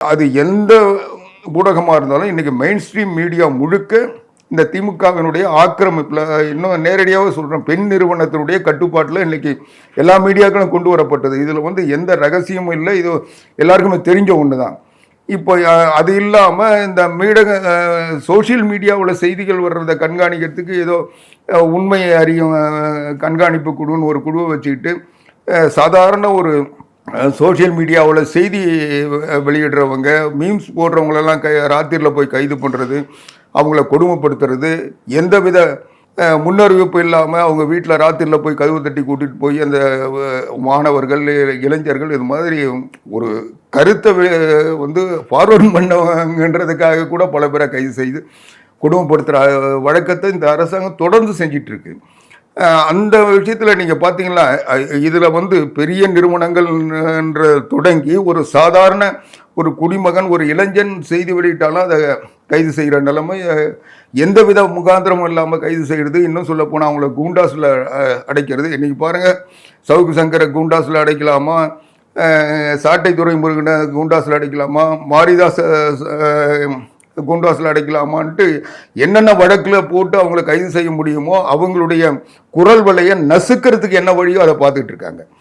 அது எந்த ஊடகமாக இருந்தாலும் இன்னைக்கு மெயின் ஸ்ட்ரீம் மீடியா முழுக்க இந்த திமுகவினுடைய ஆக்கிரமிப்பில், இன்னும் நேரடியாக சொல்கிறேன், பெண் நிறுவனத்தினுடைய கட்டுப்பாட்டில் இன்னைக்கு எல்லா மீடியாக்களும் கொண்டு வரப்பட்டது. இதில் எந்த ரகசியமும் இல்லை, இது எல்லாருக்குமே தெரிஞ்ச ஒன்று தான். இப்போ அது இல்லாமல் இந்த சோஷியல் மீடியாவில் செய்திகள் வர்றதை கண்காணிக்கிறதுக்கு ஏதோ உண்மையை அறியும் கண்காணிப்பு குழுன்னு ஒரு குழுவை வச்சுக்கிட்டு சாதாரண ஒரு சோஷியல் மீடியாவில் செய்தி வெளியிடுறவங்க, மீம்ஸ் போடுறவங்களெல்லாம் ராத்திரியில் போய் கைது பண்ணுறது, அவங்கள கொடுமைப்படுத்துறது, எந்தவித முன்னறிவிப்பு இல்லாமல் அவங்க வீட்டில் ராத்திரியில் போய் கதவு தட்டி கூட்டிகிட்டு போய் அந்த மாணவர்கள், இளைஞர்கள் இது மாதிரி ஒரு கருத்தை ஃபார்வர்ட் பண்ணவங்கன்றதுக்காக கூட பல பேரை கைது செய்து கொடுமைப்படுத்துகிற வழக்கத்தை இந்த அரசாங்கம் தொடர்ந்து செஞ்சிட்டு இருக்கு. அந்த விஷயத்தில் நீங்கள் பார்த்தீங்கன்னா இதில் பெரிய நிறுவனங்கள் தொடங்கி ஒரு சாதாரண ஒரு குடிமகன், ஒரு இளைஞன் செய்தி வெளியிட்டாலும் அதை கைது செய்கிற நிலைமை, எந்தவித முகாந்திரமும் இல்லாமல் கைது செய்கிறது. இன்னும் சொல்ல போனால் அவங்கள கூண்டாஸில் அடைக்கிறது. இன்றைக்கி பாருங்கள், சவுக்கு சங்கரை கூண்டாஸில் அடைக்கலாமா, சாட்டை துரைமுருகனை கூண்டாஸில் அடைக்கலாமா, மாரிதாஸ் குண்டாஸில் அடைக்கலாமான்ட்டு என்னென்ன வழக்கில் போட்டு அவங்கள கைது செய்ய முடியுமோ அவங்களுடைய குரல் வலையை நசுக்கிறதுக்கு என்ன வழியோ அதை பார்த்துட்டு இருக்காங்க.